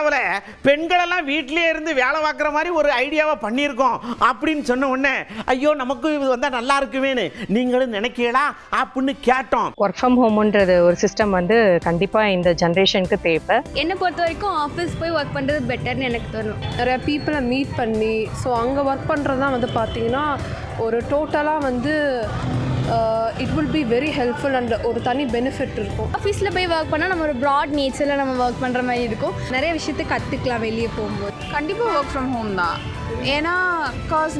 இந்தியாவில் பெண்களெல்லாம் வீட்டிலே இருந்து வேலை பார்க்குற மாதிரி ஒரு ஐடியாவை பண்ணியிருக்கோம் அப்படின்னு சொன்ன உடனே ஐயோ நமக்கு இது வந்தால் நல்லா இருக்குவேன்னு நீங்களும் நினைக்கலா அப்படின்னு கேட்டோம். ஒர்க் ஃப்ரம் ஹோம்ன்றது ஒரு சிஸ்டம் வந்து கண்டிப்பாக இந்த ஜென்ரேஷனுக்கு தேவை. என்னை பொறுத்த வரைக்கும் ஆஃபீஸ் போய் ஒர்க் பண்ணுறது பெட்டர்னு எனக்கு தோணும். நிறைய பீப்புளை மீட் பண்ணி ஸோ அங்கே ஒர்க் பண்ணுறது தான் வந்து பார்த்திங்கன்னா ஒரு டோட்டலாக வந்து it will be very helpful and ஒரு தனி பெனிஃபிட் இருக்கும். ஆஃபீஸில் போய் ஒர்க் பண்ணால் நம்ம ஒரு ப்ராட் நேச்சரில் நம்ம ஒர்க் பண்ணுற மாதிரி இருக்கும். நிறைய விஷயத்தை கற்றுக்கலாம் வெளியே போகும்போது. கண்டிப்பாக ஒர்க் ஃப்ரம் ஹோம் தான். ஏன்னா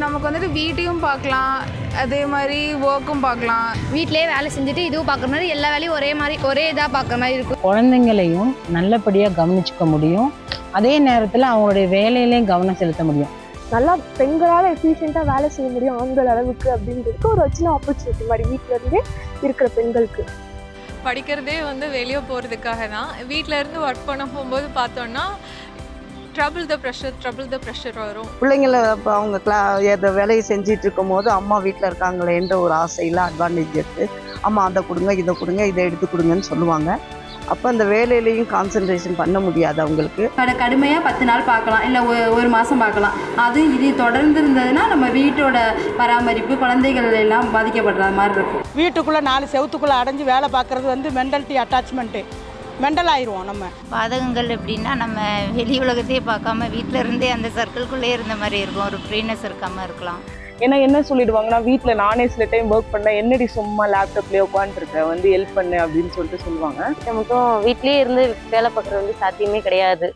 நமக்கு வந்துட்டு வீட்டையும் பார்க்கலாம், அதே மாதிரி ஒர்க்கும் பார்க்கலாம். வீட்டிலே வேலை செஞ்சுட்டு இதுவும் பார்க்குற மாதிரி எல்லா வேலையும் ஒரே இதாக பார்க்குற மாதிரி இருக்கும். குழந்தைங்களையும் நல்லபடியாக கவனிச்சுக்க முடியும், அதே நேரத்தில் அவங்களுடைய வேலையிலையும் கவனம் செலுத்த முடியும். நல்லா பெண்களால் எஃபிஷியண்ட்டாக வேலை செய்ய முடியும் ஆண்கள் அளவுக்கு அப்படின்றதுக்கு ஒரு சின்ன ஆப்பர்ச்சுனிட்டி மாதிரி வீட்டில் இருந்தே இருக்கிற பெண்களுக்கு. படிக்கிறதே வந்து வெளியே போகிறதுக்காக தான். வீட்டில் இருந்து ஒர்க் பண்ண போகும்போது பார்த்தோன்னா ட்ரபிள் த ப்ரெஷர் வரும். பிள்ளைங்களை இப்போ அவங்க வேலையை செஞ்சிட்டு இருக்கும் போது அம்மா வீட்டில் இருக்காங்களேன்ற ஒரு ஆசையில் அட்வான்டேஜ் எடுத்து அம்மா அதை கொடுங்க இதை எடுத்து கொடுங்கன்னு சொல்லுவாங்க. அப்போ அந்த வேலையிலையும் கான்சன்ட்ரேஷன் பண்ண முடியாது அவங்களுக்கு. கடுமையாக 10 நாள் பார்க்கலாம், இல்லை ஒரு மாதம் பார்க்கலாம். அது இது தொடர்ந்து இருந்ததுன்னா நம்ம வீட்டோட பராமரிப்பு குழந்தைகள் எல்லாம் பாதிக்கப்படுற மாதிரி இருக்கும். வீட்டுக்குள்ளே 4 செவத்துக்குள்ளே அடைஞ்சு வேலை பார்க்குறது வந்து மென்டாலிட்டி அட்டாச்மெண்ட்டு மெண்டல் ஆயிடுவோம். நம்ம பாதகங்கள் எப்படின்னா நம்ம வெளி உலகத்தையே பார்க்காம வீட்டில் இருந்தே அந்த சர்க்கிள்குள்ளே இருந்த மாதிரி இருக்கும், ஒரு ஃப்ரீனஸ் இருக்காமல் இருக்கலாம். ஏன்னா என்ன சொல்லிடுவாங்கன்னா வீட்டில் நானே சில டைம் ஒர்க் பண்ணேன், என்னடி சும்மா லேப்டாப்லேயே உட்காந்துருக்கேன் வந்து ஹெல்ப் பண்ணு அப்படின்னு சொல்லிட்டு சொல்லுவாங்க. நமக்கும் வீட்லேயே இருந்து வேலை பார்க்குறது வந்து சாத்தியமே கிடையாது.